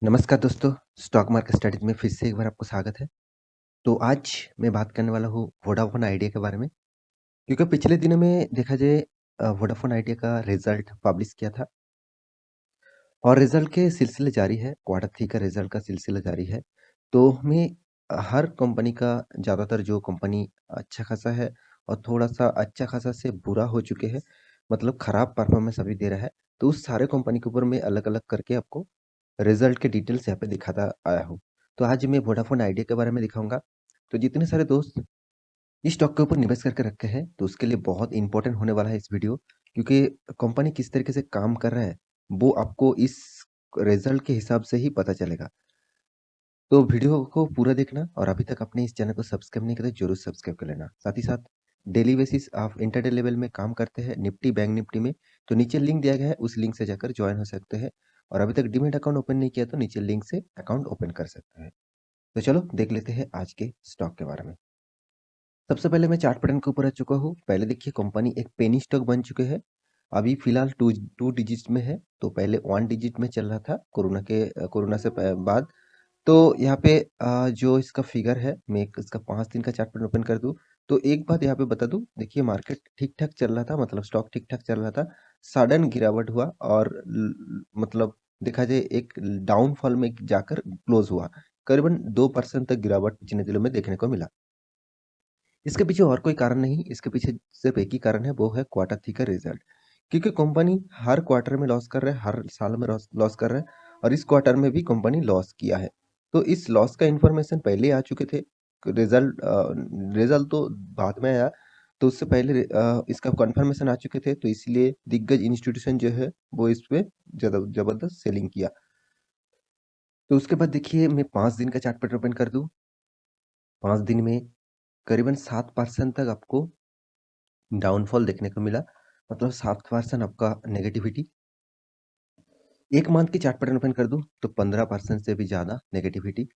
नमस्कार दोस्तों, stock market studies में फिर से एक बार आपको स्वागत है। तो आज मैं बात करने वाला हूँ वोडाफ़ोन आइडिया के बारे में, क्योंकि पिछले दिनों में देखा जाए वोडाफ़ोन आइडिया का रिज़ल्ट पब्लिश किया था और रिज़ल्ट के सिलसिले जारी है, क्वार्टर 3 का रिज़ल्ट का सिलसिला जारी है। तो हमें हर कंपनी का ज़्यादातर जो कंपनी अच्छा खासा है और थोड़ा-सा अच्छा खासा से बुरा हो चुके हैं, मतलब खराब परफ़ॉर्मेंस अभी दे रहा है, तो उस सारे कंपनी के ऊपर मैं अलग-अलग करके आपको रिज़ल्ट के डिटेल्स यहाँ पे दिखाता आया हूँ। तो आज मैं वोडाफ़ोन आइडिया के बारे में दिखाऊँगा। तो जितने सारे दोस्त इस स्टॉक के ऊपर निवेश करके रखे हैं, तो उसके लिए बहुत इम्पोर्टेंट होने वाला है इस वीडियो, क्योंकि कंपनी किस तरीके से काम कर रहा है, वो आपको इस रिज़ल्ट के हिसाब से ही पता चलेगा। तो वीडियो को पूरा देखना और अभी तक आपने इस चैनल को सब्सक्राइब नहीं किया तो ज़रूर सब्सक्राइब कर लेना। साथ ही साथ डेली बेसिस आप इंट्राडे लेवल में काम करते हैं निफ्टी, बैंक निफ्टी में, तो नीचे लिंक दिया गया है, उस लिंक से जाकर जॉइन हो सकते हैं और अभी तक डीमैट अकाउंट ओपन नहीं किया तो नीचे लिंक से अकाउंट ओपन कर सकते हैं। तो चलो देख लेते हैं आज के स्टॉक के बारे में। सबसे पहले मैं चार्ट पैटर्न के ऊपर आ चुका हूँ। पहले देखिए कंपनी एक पेनी स्टॉक बन चुके हैं। अभी फिलहाल टू डिजिट में है, तो पहले 1 डिजिट में चल रहा था कोरोना से बाद। तो यहाँ पे जो इसका फिगर है, मैं एक इसका 5 दिन का चार्ट पैटर्न ओपन कर दूँ, तो एक बात यहाँ पे बता दूँ, देखिए मार्केट ठीक-ठाक चल रहा था, मतलब स्टॉक ठीक-ठाक चल रहा था। सडन गिरावट हुआ और मतलब देखा जाए एक डाउनफॉल में जाकर क्लोज़ हुआ। करीबन 2% तक गिरावट पिछले दिनों में देखने को मिला। इसके पीछे और कोई कारण नहीं, इसके पीछे सिर्फ एक ही कारण है, वो है क्वार्टर 3 का रिजल्ट। क्योंकि कंपनी हर क्वार्टर में लॉस कर रहा है, हर साल में लॉस लॉस कर रहा है और इस क्वार्टर में भी कंपनी लॉस किया है। तो इस लॉस का इन्फॉर्मेशन पहले ही आ चुके थे। रिजल्ट तो बाद में आया, तो उससे पहले इसका कन्फर्मेशन आ चुके थे, तो इसलिए दिग्गज इंस्टीट्यूशन जो है, वो इस पे जबरदस्त सेलिंग किया। तो उसके बाद देखिए मैं 5 दिन का चार्ट पैटर्न ओपन कर दूँ, 5 दिन में करीबन 7% तक आपको डाउनफॉल देखने को मिला, मतलब 7% आपका नेगेटिविटी। 1 मंथ की चार्ट पैटर्न ओपन कर दूँ, तो 15% से भी ज़्यादा नेगेटिविटी।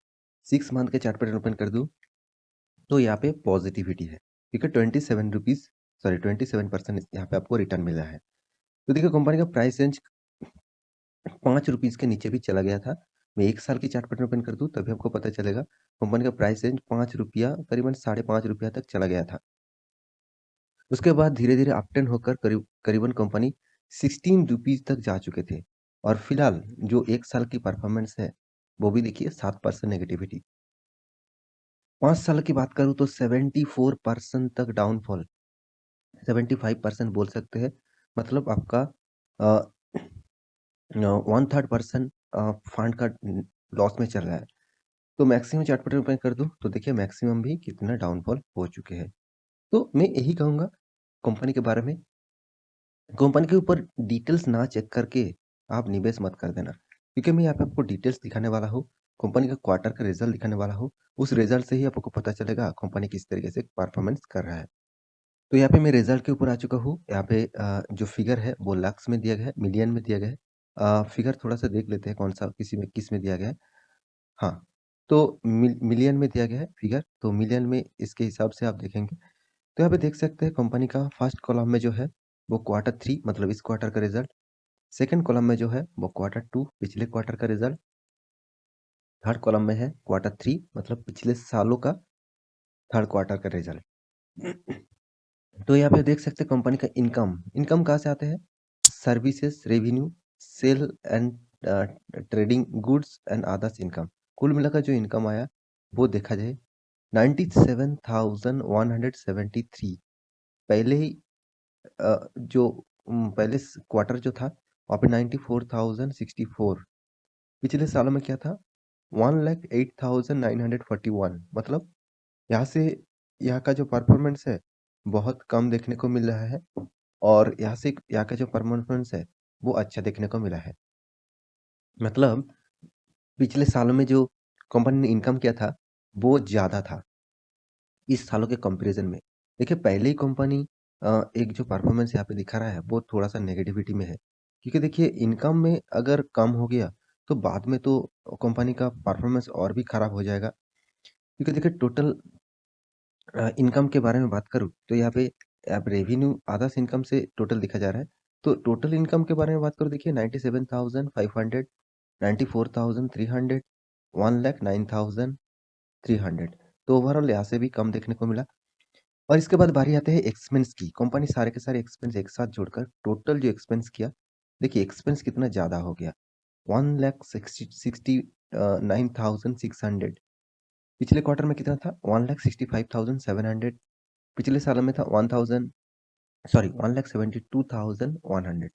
6 मंथ के चार्ट पैटर्न ओपन कर दूँ, तो यहाँ पे पॉजिटिविटी है, क्योंकि 27% यहाँ पे आपको रिटर्न मिला है। तो देखिए कंपनी का प्राइस रेंज ₹5 के नीचे भी चला गया था। मैं 1 साल की चार्ट पैटर्न ओपन कर दूँ, तभी आपको पता चलेगा। कंपनी का प्राइस रेंज ₹5 करीबन ₹5.5 तक चला गया था। उसके बाद धीरे-धीरे अपटर्न होकर करीबन कंपनी ₹16 तक जा चुके थे और फिलहाल जो 1 साल की परफॉर्मेंस है, वो भी देखिए 7% नेगेटिविटी। 5 साल की बात करूँ तो 74% तक डाउनफॉल, 75% बोल सकते हैं। मतलब आपका अ 1/3% फंड का लॉस में चल रहा है। तो मैक्सिमम चार्ट पैटर्न ओपन कर दूँ, तो देखिए मैक्सिमम भी कितना डाउनफॉल हो चुके हैं। तो मैं यही कहूँगा कंपनी के बारे में, कंपनी के ऊपर डिटेल्स ना चेक करके आप निवेश मत कर देना, क्योंकि मैं यहाँ पे आपको डिटेल्स दिखाने वाला हूँ, कंपनी का क्वार्टर का रिजल्ट दिखाने वाला हूँ। उस रिजल्ट से ही आपको पता चलेगा कंपनी किस तरीके से परफॉर्मेंस कर रहा है। तो यहाँ पे मैं रिजल्ट के ऊपर आ चुका हूँ। यहाँ पे जो फिगर है वो लक्स में दिया गया है, मिलियन में दिया गया है। फिगर थोड़ा-सा देख लेते हैं कौन-सा किस में दिया गया है। हाँ, तो मिलियन में दिया गया है फिगर, तो मिलियन में इसके हिसाब से आप देखेंगे, तो यहाँ पे देख सकते हैं कंपनी का फर्स्ट कॉलम में जो है, वो क्वार्टर 3 मतलब इस क्वार्टर का रिजल्ट। सेकंड कॉलम में जो है वो क्वार्टर 2 पिछले क्वार्टर का रिजल्ट। थर्ड कॉलम में है क्वार्टर 3 मतलब पिछले सालों का थर्ड क्वार्टर का रिजल्ट। तो यहाँ पे देख सकते हैं कंपनी का इनकम, इनकम कहाँ से आते हैं? Services revenue, sale and trading goods and others income. कुल मिलाकर जो इनकम आया वो देखा जाए 97,173। पहले ही जो पहले क्वार्टर जो था वहाँ पे 94,064। पिछले सालों में क्या था 1,08,941। मतलब यहाँ से यहाँ का जो परफॉर्मेंस है बहुत कम देखने को मिल रहा है और यहाँ का जो परफॉर्मेंस है वो अच्छा देखने को मिला है। मतलब पिछले सालों में जो कंपनी ने इनकम किया था वो ज़्यादा था इस सालों के कंपैरिजन में। देखिए पहले ही कंपनी एक जो परफॉर्मेंस यहाँ पे दिखा रहा है वो थोड़ा-सा नेगेटिविटी में है। क्योंकि देखिए इनकम में अगर कम हो गया तो बाद में तो कंपनी का परफॉर्मेंस और भी खराब हो जाएगा। क्योंकि देखिए टोटल इनकम के बारे में बात करूँ तो यहाँ पे अब रेवेन्यू अदर्स इनकम से टोटल देखा जा रहा है। तो टोटल इनकम के बारे में बात करूँ देखिए 97,500 94,300, 1,09,300। तो ओवरऑल यहाँ से भी कम देखने को मिला। और इसके बाद बारी आते हैं एक्सपेंस की। कंपनी सारे के सारे एक्सपेंस एक साथ जोड़कर टोटल जो एक्सपेंस किया, देखिए एक्सपेंस कितना ज़्यादा हो गया, 1,69,600। पिछले क्वार्टर में कितना था, 1,65,700। पिछले साल में था 1,72,100।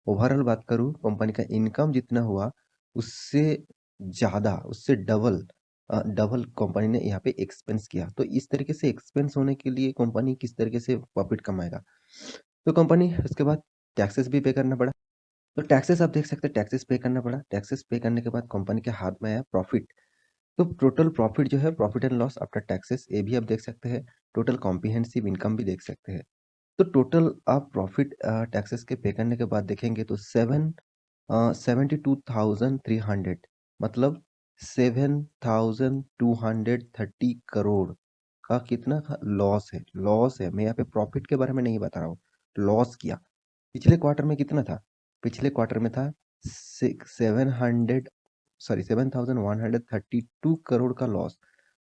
ओवरऑल बात करूँ, कंपनी का इनकम जितना हुआ उससे ज़्यादा, उससे डबल कंपनी ने यहाँ पे एक्सपेंस किया। तो इस तरीके से एक्सपेंस होने के लिए कंपनी किस तरीके से प्रॉफिट कमाएगा। तो कंपनी उसके बाद टैक्सेस भी पे करना पड़ा। तो टैक्सेस आप देख सकते हैं, टैक्सेस पे करना पड़ा। टैक्सेस पे करने के बाद कंपनी के हाथ में आया प्रॉफिट। तो टोटल प्रॉफिट जो है, profit and loss after taxes, ये भी आप देख सकते हैं। टोटल कॉम्प्रिहेंसिव इनकम भी देख सकते हैं। तो टोटल आप प्रॉफिट टैक्सेस के पे करने के बाद देखेंगे तो 72,300, मतलब 7,230 करोड़ का कितना लॉस है। लॉस है, मैं यहाँ पे प्रॉफिट के बारे में नहीं बता रहा हूँ, लॉस किया। पिछले क्वार्टर में कितना था, पिछले क्वार्टर में था 7,132 करोड़ का लॉस।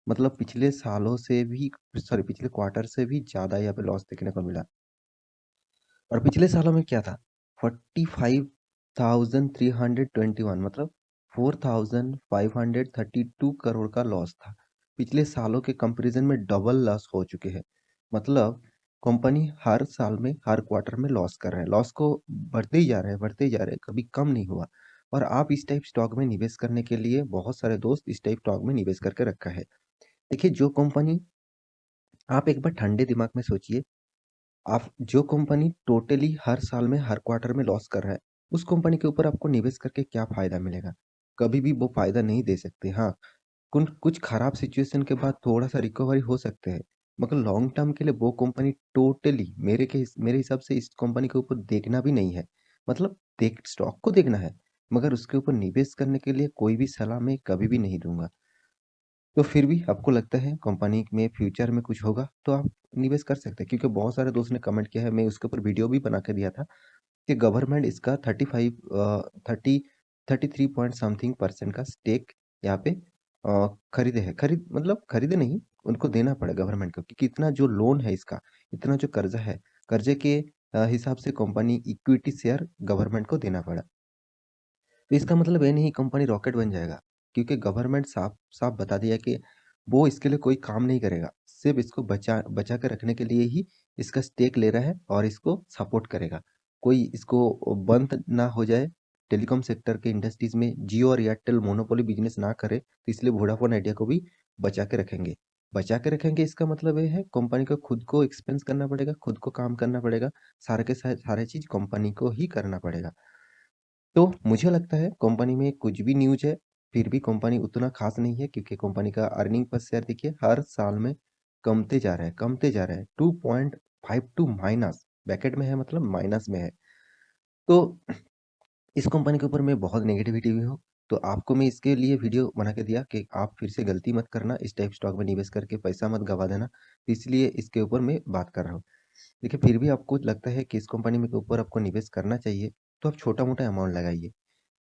मतलब पिछले सालों से भी, सॉरी पिछले क्वार्टर से भी ज़्यादा यहाँ पे लॉस देखने को मिला। और पिछले सालों में क्या था, 45,321, मतलब 4,532 करोड़ का लॉस था। पिछले सालों के कंपैरिजन में डबल लॉस हो चुके हैं। मतलब कंपनी हर साल में, हर क्वार्टर में लॉस कर रहे हैं। लॉस को बढ़ते ही जा रहे हैं, बढ़ते ही जा रहे हैं, कभी कम नहीं हुआ। और आप इस टाइप स्टॉक में निवेश करने के लिए, बहुत सारे दोस्त इस टाइप स्टॉक में निवेश करके रखा है। देखिए जो कंपनी, आप एक बार ठंडे दिमाग में सोचिए, आप जो कंपनी टोटली हर साल में, हर क्वार्टर में लॉस कर रहा है, उस कंपनी के ऊपर आपको निवेश करके क्या फायदा मिलेगा। कभी भी वो फायदा नहीं दे सकते। हाँ, कुछ खराब सिचुएशन के बाद थोड़ा सा रिकवरी हो सकते हैं, मगर लॉन्ग टर्म के लिए वो कंपनी टोटली, मेरे हिसाब से इस कंपनी के ऊपर देखना भी नहीं है। मतलब देख, स्टॉक को देखना है, मगर उसके ऊपर निवेश करने के लिए कोई भी सलाह मैं कभी भी नहीं दूंगा। तो फिर भी आपको लगता है कंपनी में फ्यूचर में कुछ होगा, तो आप निवेश कर सकते हैं। क्योंकि बहुत सारे दोस्त ने कमेंट किया है, मैं उसके ऊपर वीडियो भी बना के दिया था कि गवर्नमेंट इसका 33 पॉइंट समथिंग परसेंट का स्टेक यहाँ पे खरीदे है। मतलब खरीदे नहीं, उनको देना पड़ा गवर्नमेंट को, क्योंकि इतना जो लोन है इसका, इतना जो कर्जा है, कर्जे के हिसाब से कंपनी इक्विटी शेयर गवर्नमेंट को देना पड़ा। तो इसका मतलब ये नहीं कंपनी रॉकेट बन जाएगा, क्योंकि गवर्नमेंट साफ साफ बता दिया कि वो इसके लिए कोई काम नहीं करेगा, सिर्फ इसको बचा बचा के रखने के लिए ही इसका स्टेक ले रहा है और इसको सपोर्ट करेगा। कोई इसको बंद ना हो जाए, टेलीकॉम सेक्टर के इंडस्ट्रीज में जियो और एयरटेल मोनोपोली बिजनेस ना करे, तो इसलिए वोडाफोन आइडिया को भी बचा के रखेंगे। बचा के रखेंगे, इसका मतलब ये है कंपनी को खुद को एक्सपेंस करना पड़ेगा, खुद को काम करना पड़ेगा, सारे के सारे चीज कंपनी को ही करना पड़ेगा। तो मुझे लगता है कंपनी में कुछ भी न्यूज़ है, फिर भी कंपनी उतना खास नहीं है, क्योंकि कंपनी का अर्निंग पर शेयर देखिए हर साल में कमते जा रहा है, कमते जा रहा है। 2.52 माइनस ब्रैकेट में है, मतलब माइनस में है। तो इस कंपनी के ऊपर मैं बहुत नेगेटिविटी भी हूँ। तो आपको मैं इसके लिए वीडियो बना के दिया कि आप फिर से गलती मत करना, इस टाइप स्टॉक में निवेश करके पैसा मत गवा देना। तो इसलिए इसके ऊपर मैं बात कर रहा हूँ। देखिए फिर भी आपको लगता है कि इस कंपनी में के ऊपर आपको निवेश करना चाहिए, तो आप छोटा-मोटा अमाउंट लगाइए।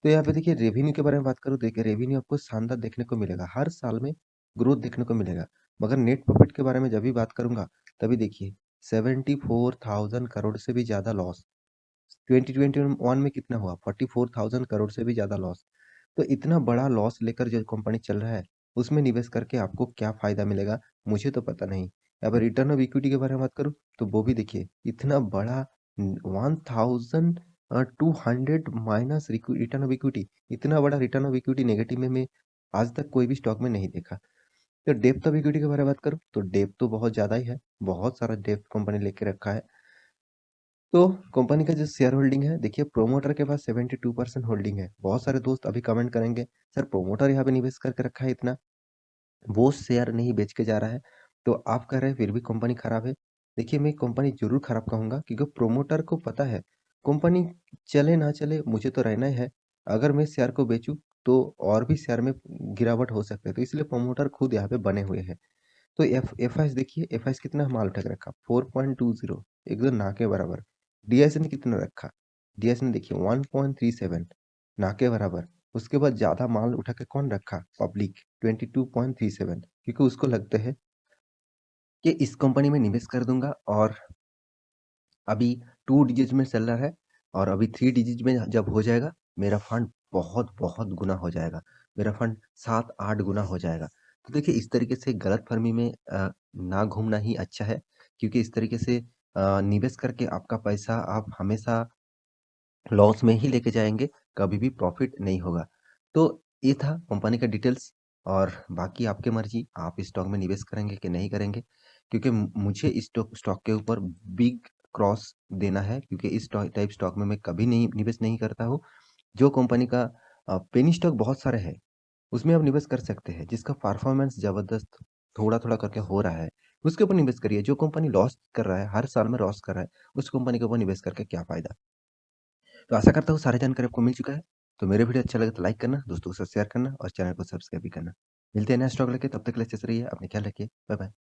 तो यहाँ पे देखिए रेवेन्यू के बारे में बात करूँ, देखिए रेवेन्यू आपको शानदार देखने को मिलेगा, हर साल में ग्रोथ देखने को मिलेगा। मगर नेट प्रॉफिट के बारे में जब भी बात करूँगा, तभी देखिए 74,000 करोड़ से भी ज़्यादा लॉस। 2021 में कितना हुआ? 44,000 करोड़ से भी ज़्यादा लॉस। तो इतना बड़ा लॉस लेकर जो कंपनी चल रहा है, उसमें निवेश करके आपको क्या फ़ायदा मिलेगा? मुझे तो पता नहीं। अब रिटर्न ऑफ इक्विटी के बारे में बात करूँ, तो वो भी देखिए इतना बड़ा 1200 माइनस रिटर्न ऑफ इक्विटी, इतना बड़ा रिटर्न ऑफ इक्विटी नेगेटिव में मैं आज तक कोई भी स्टॉक में नहीं देखा। तो डेप्थ ऑफ इक्विटी के बारे में बात करूँ, तो डेप्थ तो बहुत ज़्यादा ही है, बहुत सारा डेप्थ कंपनी लेके रखा है। तो कंपनी का जो शेयर होल्डिंग है, देखिए प्रोमोटर के पास 72% होल्डिंग है। बहुत सारे दोस्त अभी कमेंट करेंगे, सर प्रोमोटर यहाँ पे निवेश करके रखा है इतना, वो शेयर नहीं बेच के जा रहा है, तो आप कह रहे हैं फिर भी कंपनी खराब है। देखिए मैं कंपनी जरूर खराब कहूंगा, क्योंकि प्रोमोटर को पता है कंपनी चले ना चले, मुझे तो रहना ही है। अगर मैं शेयर को बेचूं तो और भी शेयर में गिरावट हो सकती है, तो इसलिए प्रोमोटर खुद यहाँ पे बने हुए हैं। तो एफ एस देखिए, एफ एस कितना माल उठा के रखा, 4.20, एकदम ना के बराबर। डीएस ने कितना रखा, डीएस ने देखिए 1.37, ना के बराबर। उसके बाद ज़्यादा माल उठा के कौन रखा? पब्लिक 22.37 क्योंकि उसको लगता है कि इस कंपनी में निवेश कर दूँगा और अभी 2 डिजिट में चल रहा है और अभी 3 डिजिट में जब हो जाएगा, मेरा फंड बहुत-बहुत गुना हो जाएगा। मेरा फंड 7-8 गुना हो जाएगा। तो देखिए इस तरीके से गलतफ़हमी में ना घूमना ही अच्छा है क्योंकि इस तरीके से निवेश करके आपका पैसा आप हमेशा लॉस में ही लेके जाएँगे, कभी भी प्रॉफ़िट नहीं होगा। तो ये था कंपनी का डिटेल्स और बाकी आपकी मर्ज़ी, आप स्टॉक में निवेश करेंगे कि नहीं करेंगे। क्योंकि मुझे इस स्टॉक स्टॉक के ऊपर बिग क्रॉस देना है क्योंकि इस टाइप स्टॉक में मैं कभी नहीं निवेश नहीं करता हूँ। जो कंपनी का पेनी स्टॉक बहुत सारे हैं, उसमें आप निवेश कर सकते हैं, जिसका परफ़ॉर्मेंस ज़बरदस्त थोड़ा-थोड़ा करके हो रहा है, उसके ऊपर निवेश करिए। जो कंपनी लॉस कर रहा है, हर साल में लॉस कर रहा है, उस कंपनी के ऊपर निवेश करके क्या फ़ायदा? तो आशा करता हूँ सारी जानकारी आपको मिल चुका है। तो मेरे वीडियो अच्छा लगे तो लाइक करना, दोस्तों के साथ शेयर करना और चैनल को सब्सक्राइब भी करना। मिलते हैं नए स्टॉक लेके, तब तक के लिए अच्छे से रहिए, अपना ख्याल रखिए। Bye bye.